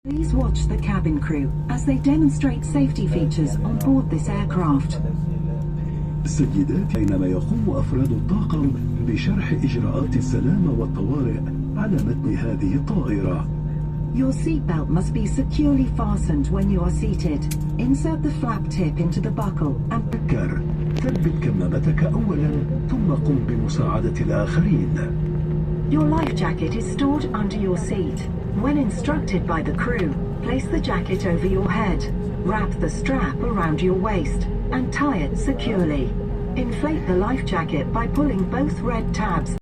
Please watch the cabin crew as they demonstrate safety features on board this aircraft. سيدات، بينما يقوم أفراد الطاقم بشرح إجراءات السلامة والطوارئ على متن هذه الطائرة. Your seatbelt must be securely fastened when you are seated. Insert the flap tip into the buckle and تذكر، ثبت كمامتك أولا ثم قم بمساعدة الآخرين. Your life jacket is stored under your seat. When instructed by the crew, place the jacket over your head, wrap the strap around your waist, and tie it securely. Inflate the life jacket by pulling both red tabs